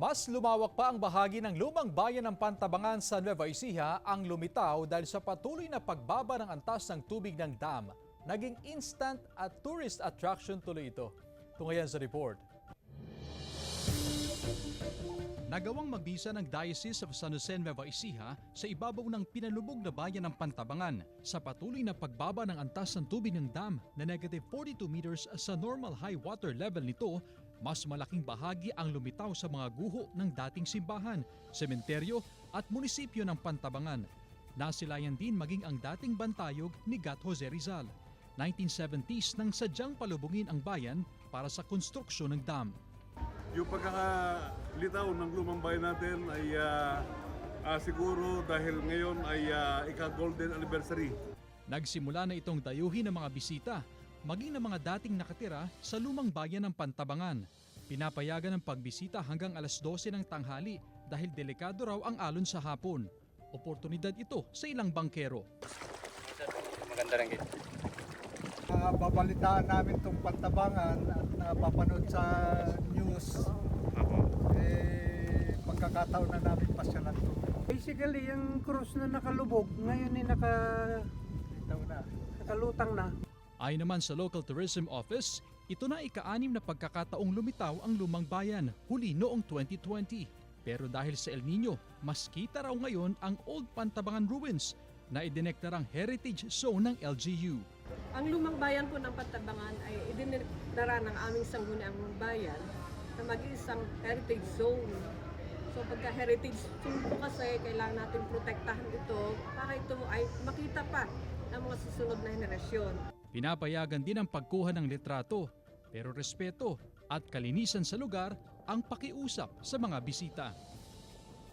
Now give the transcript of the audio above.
Mas lumawak pa ang bahagi ng lumang bayan ng Pantabangan sa Nueva Ecija ang lumitaw dahil sa patuloy na pagbaba ng antas ng tubig ng dam. Naging instant at tourist attraction tuloy ito. Tungayan sa report. Nagawang magbisa ng Diocese of San Jose Nueva Ecija sa ibabaw ng pinalubog na bayan ng Pantabangan sa patuloy na pagbaba ng antas ng tubig ng dam na negative 42 meters sa normal high water level nito. Mas malaking bahagi ang lumitaw sa mga guho ng dating simbahan, sementeryo at munisipyo ng Pantabangan. Nasilayan din maging ang dating bantayog ni Gat Jose Rizal. 1970s nang sadyang palubungin ang bayan para sa konstruksyon ng dam. Yung pagkakalitaw ng lumang bayan natin ay siguro dahil ngayon ay ika-golden anniversary. Nagsimula na itong dayuhin ng mga bisita, maging ng mga dating nakatira sa lumang bayan ng Pantabangan. Pinapayagan ng pagbisita hanggang alas 12 ng tanghali dahil delikado raw ang alon sa hapon. Oportunidad ito sa ilang bangkero. Maganda rin gito. Babalitaan namin itong Pantabangan at napapanood sa news. Pagkakataon na namin pasyalan to. Basically, yung cruise na nakalubog, ngayon ay nakalutang na. Ayon naman sa Local Tourism Office, ito na ika-6 na pagkakataong lumitaw ang lumang bayan, huli noong 2020. Pero dahil sa El Nino, mas kita raw ngayon ang Old Pantabangan Ruins na idineklarang Heritage Zone ng LGU. Ang lumang bayan po ng Pantabangan ay idineklara ng aming sangguniang bayan na mag-iisang heritage zone. So pagka heritage zone po kasi, kailangan natin protektahan ito para ito ay makita pa ng mga susunod na henerasyon. Pinapayagan din ang pagkuha ng litrato, pero respeto at kalinisan sa lugar ang pakiusap sa mga bisita.